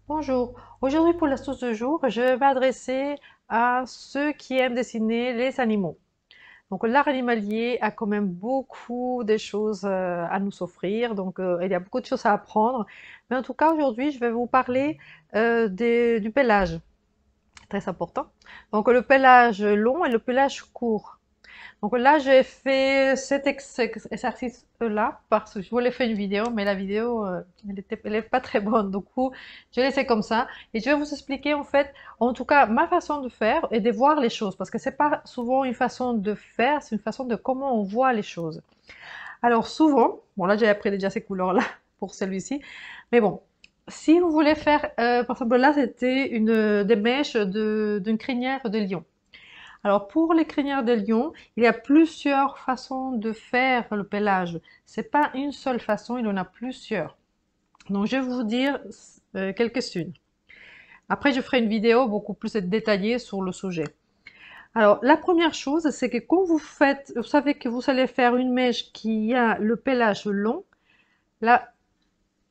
Bonjour, aujourd'hui pour l'astuce du jour, je vais m'adresser à ceux qui aiment dessiner les animaux. Donc l'art animalier a quand même beaucoup de choses à nous offrir, donc il y a beaucoup de choses à apprendre. Mais en tout cas aujourd'hui je vais vous parler du pelage, très important. Donc le pelage long et le pelage court. Donc là, j'ai fait cet exercice-là parce que je voulais faire une vidéo, mais la vidéo, elle est pas très bonne. Du coup, je l'ai laissé comme ça. Et je vais vous expliquer, en fait, en tout cas, ma façon de faire et de voir les choses. Parce que c'est pas souvent une façon de faire, c'est une façon de comment on voit les choses. Alors, souvent, bon, là, j'ai appris déjà ces couleurs-là pour celui-ci. Mais bon, si vous voulez faire, par exemple, là, c'était des mèches d'une crinière de lion. Alors pour les crinières de lion, il y a plusieurs façons de faire le pelage. C'est pas une seule façon, il y en a plusieurs. Donc je vais vous dire quelques-unes. Après je ferai une vidéo beaucoup plus détaillée sur le sujet. Alors la première chose, c'est que quand vous faites, vous savez que vous allez faire une mèche qui a le pelage long, la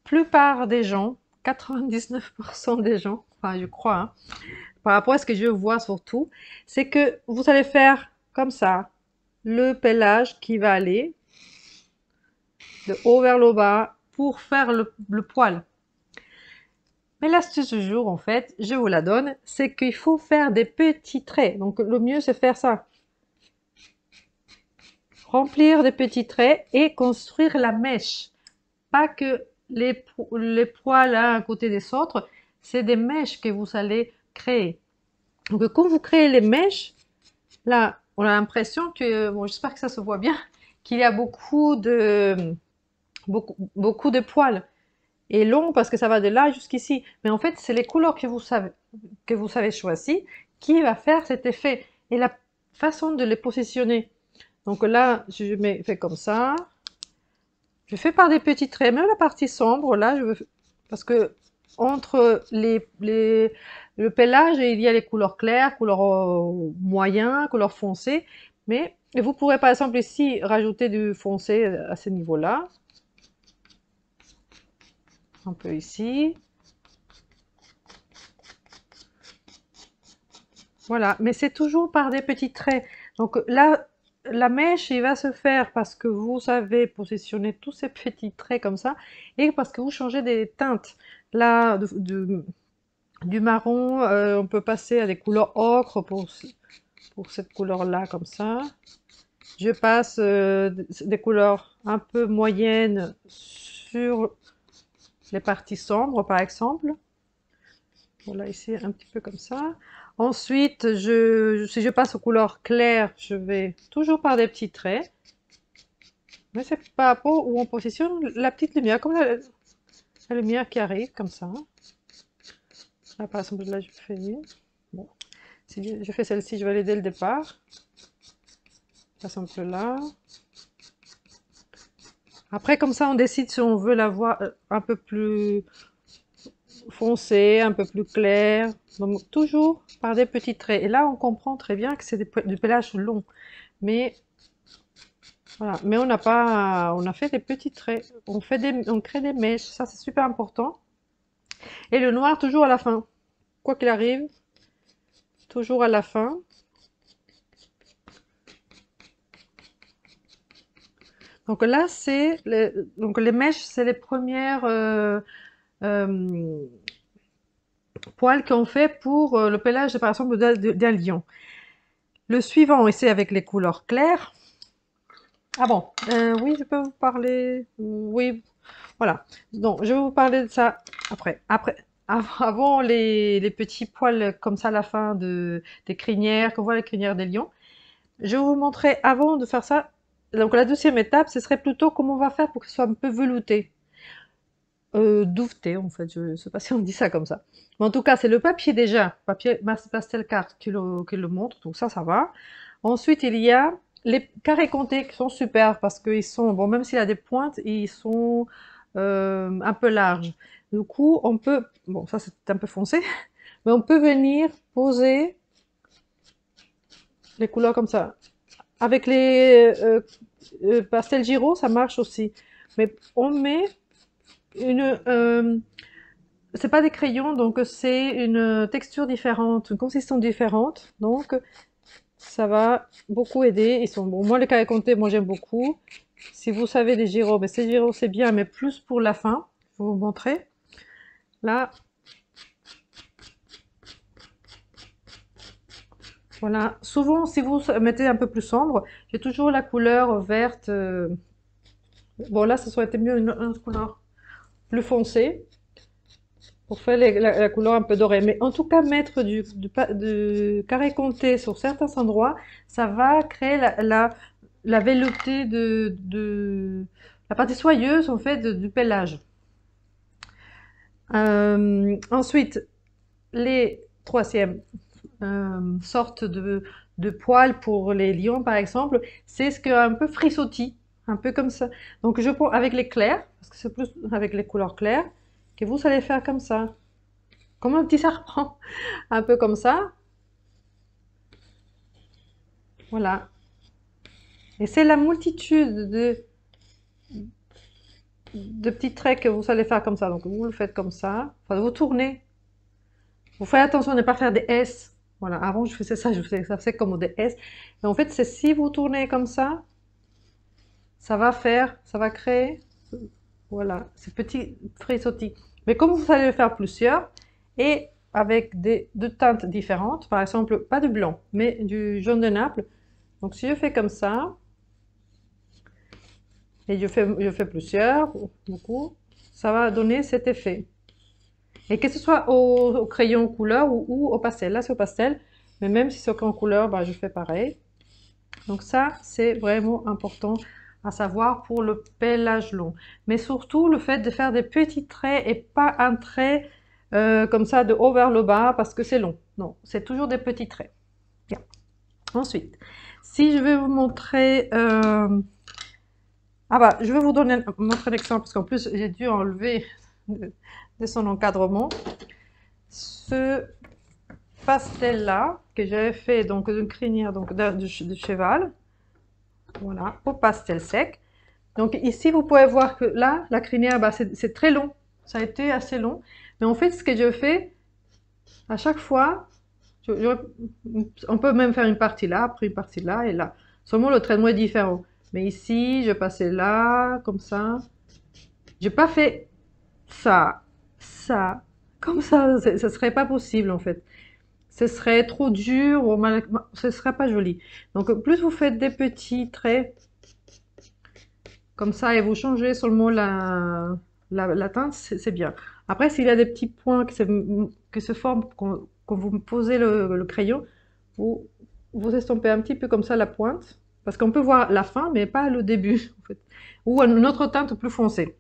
plupart des gens, 99% des gens, enfin je crois, hein, par rapport à ce que je vois surtout, c'est que vous allez faire comme ça, le pelage qui va aller de haut vers le bas pour faire le poil. Mais l'astuce du jour, en fait, je vous la donne, c'est qu'il faut faire des petits traits. Donc le mieux, c'est faire ça. Remplir des petits traits et construire la mèche. Pas que les poils l'un à côté des autres, c'est des mèches que vous allez créer. Donc quand vous créez les mèches, là, on a l'impression que, bon, j'espère que ça se voit bien, qu'il y a beaucoup de poils. Et long parce que ça va de là jusqu'ici. Mais en fait, c'est les couleurs que vous avez choisies qui va faire cet effet. Et la façon de les positionner. Donc là, je fais comme ça. Je fais par des petits traits. Même la partie sombre, là, parce que entre le pelage, il y a les couleurs claires, couleurs moyennes, couleurs foncées. Mais vous pourrez par exemple ici rajouter du foncé à ce niveau-là. Un peu ici. Voilà, mais c'est toujours par des petits traits. Donc là, la mèche, il va se faire parce que vous savez positionner tous ces petits traits comme ça, et parce que vous changez des teintes. Là, du marron, on peut passer à des couleurs ocre pour cette couleur-là, comme ça. Je passe des couleurs un peu moyennes sur les parties sombres, par exemple. Voilà, ici, un petit peu comme ça. Ensuite, si je passe aux couleurs claires, je vais toujours par des petits traits. Mais c'est par rapport où on positionne la petite lumière, comme la lumière qui arrive, comme ça. Là, par exemple, là, je fais une. Bon. Si je fais celle-ci, je vais aller dès le départ. Par exemple, là. Après, comme ça, on décide si on veut la voir un peu plus foncée, un peu plus claire. Donc, toujours par des petits traits. Et là, on comprend très bien que c'est du pelage long. Mais voilà, mais on a fait des petits traits, on crée des mèches, ça c'est super important. Et le noir toujours à la fin, quoi qu'il arrive, toujours à la fin. Donc là, donc les mèches, c'est les premières euh, poils qu'on fait pour le pelage, par exemple, d'un lion. Le suivant, c'est avec les couleurs claires. Ah bon, oui, je peux vous parler. Oui, voilà. Donc, je vais vous parler de ça après. Avant les petits poils comme ça à la fin des crinières, qu'on voit les crinières des lions, je vais vous montrer avant de faire ça. Donc, la deuxième étape, ce serait plutôt comment on va faire pour que ce soit un peu velouté. Douveté, en fait, je ne sais pas si on dit ça comme ça. Mais en tout cas, c'est le papier déjà, papier pastel carte qui le montre, donc ça va. Ensuite, il y a les carrés comptés qui sont super parce qu'ils sont, bon, même s'il y a des pointes, ils sont un peu larges. Du coup, on peut, bon, ça c'est un peu foncé, mais on peut venir poser les couleurs comme ça. Avec les pastel giro, ça marche aussi. Mais on met une, c'est pas des crayons, donc c'est une texture différente, une consistance différente. Donc ça va beaucoup aider. Ils sont bons. Moi, les carrés comptés, moi j'aime beaucoup. Si vous savez les gyros, mais ces gyros c'est bien, mais plus pour la fin. Je vais vous montrer. Là, voilà. Souvent, si vous mettez un peu plus sombre, j'ai toujours la couleur verte. Bon, là, ça aurait été mieux une couleur plus foncée pour faire la couleur un peu dorée. Mais en tout cas, mettre du carré compté sur certains endroits, ça va créer la velouté la partie soyeuse en fait du pelage. Ensuite, les troisième sortes de poils pour les lions par exemple, c'est ce que un peu frissotis, un peu comme ça. Donc je prends avec les clairs, parce que c'est plus avec les couleurs claires, que vous allez faire comme ça, comme un petit serpent, un peu comme ça. Voilà. Et c'est la multitude de petits traits que vous allez faire comme ça. Donc vous le faites comme ça, enfin vous tournez. Vous faites attention à ne pas faire des S. Voilà, avant je faisais ça, je faisais ça c'est comme des S. Mais en fait, c'est si vous tournez comme ça va créer, voilà, ces petits frisottis. Mais comme vous allez le faire plusieurs, et avec deux teintes différentes, par exemple, pas de blanc, mais du jaune de Naples. Donc si je fais comme ça, et je fais plusieurs, beaucoup, ça va donner cet effet. Et que ce soit au crayon couleur ou au pastel. Là, c'est au pastel, mais même si c'est en couleur, bah, je fais pareil. Donc ça, c'est vraiment important à savoir pour le pelage long. Mais surtout, le fait de faire des petits traits et pas un trait comme ça de haut vers le bas parce que c'est long. Non, c'est toujours des petits traits. Bien. Ensuite, si je vais vous montrer... Ah bah, je vais vous montrer un exemple parce qu'en plus, j'ai dû enlever de son encadrement. Ce pastel-là, que j'avais fait donc d'une crinière donc de cheval, voilà, au pastel sec. Donc ici, vous pouvez voir que là, la crinière, bah, c'est très long. Ça a été assez long. Mais en fait, ce que je fais, à chaque fois, on peut même faire une partie là, après une partie là et là. Seulement, le traitement est différent. Mais ici, je passais là, comme ça. J'ai pas fait ça, comme ça. Ce serait pas possible, en fait. Ce serait trop dur, ou ce serait pas joli. Donc, plus vous faites des petits traits, comme ça, et vous changez seulement la teinte, c'est bien. Après, s'il y a des petits points qui se forment quand vous posez le crayon, vous estampez un petit peu comme ça la pointe, parce qu'on peut voir la fin, mais pas le début, en fait. Ou une autre teinte plus foncée.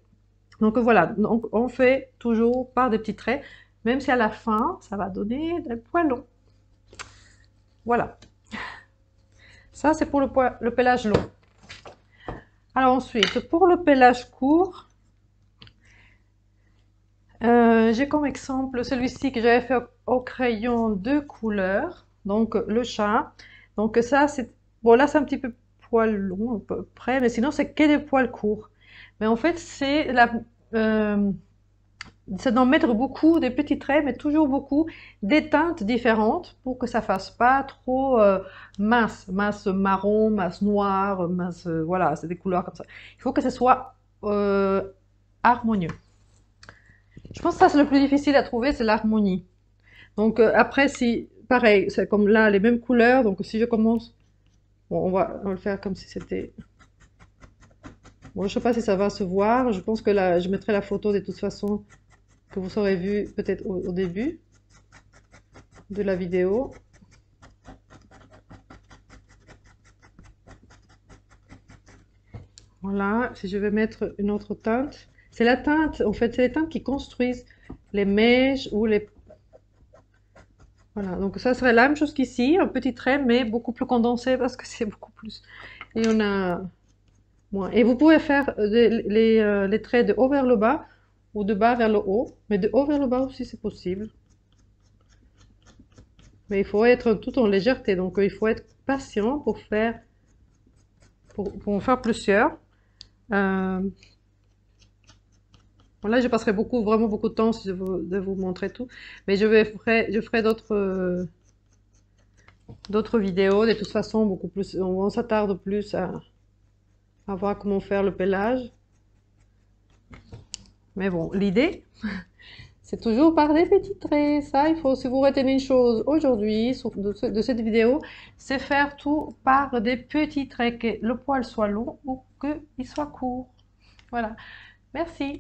Donc voilà, donc on fait toujours par des petits traits, même si à la fin, ça va donner des poils longs. Voilà. Ça, c'est pour le pelage long. Alors ensuite, pour le pelage court, j'ai comme exemple celui-ci que j'avais fait au crayon de couleur, donc le chat. Donc ça, c'est... Bon, là, c'est un petit peu poil long, à peu près, mais sinon, c'est que des poils courts. Mais en fait, c'est d'en mettre beaucoup, des petits traits, mais toujours beaucoup, des teintes différentes pour que ça fasse pas trop masse marron, masse noire, masse... voilà, c'est des couleurs comme ça. Il faut que ce soit harmonieux. Je pense que ça, c'est le plus difficile à trouver, c'est l'harmonie. Donc après, si, pareil, c'est comme là, les mêmes couleurs, donc si je commence, bon, on va le faire comme si c'était... Bon, je sais pas si ça va se voir, je pense que là, je mettrai la photo de toute façon, que vous aurez vu peut-être au début de la vidéo. Voilà, si je vais mettre une autre teinte, c'est la teinte, en fait, c'est les teintes qui construisent les mèches ou les... Voilà, donc ça serait la même chose qu'ici, un petit trait, mais beaucoup plus condensé parce que c'est beaucoup plus... Et on a moins. Et vous pouvez faire les traits de haut vers le bas ou de bas vers le haut, mais de haut vers le bas aussi c'est possible. Mais il faut être tout en légèreté, donc il faut être patient pour en faire plusieurs. Euh, Bon, là, je passerai vraiment beaucoup de temps de vous montrer tout, mais je ferai d'autres vidéos. De toute façon, beaucoup plus, on s'attarde plus à voir comment faire le pelage. Mais bon, l'idée, c'est toujours par des petits traits. Ça, il faut, si vous retenez une chose aujourd'hui de cette vidéo, c'est faire tout par des petits traits, que le poil soit long ou qu'il soit court. Voilà. Merci.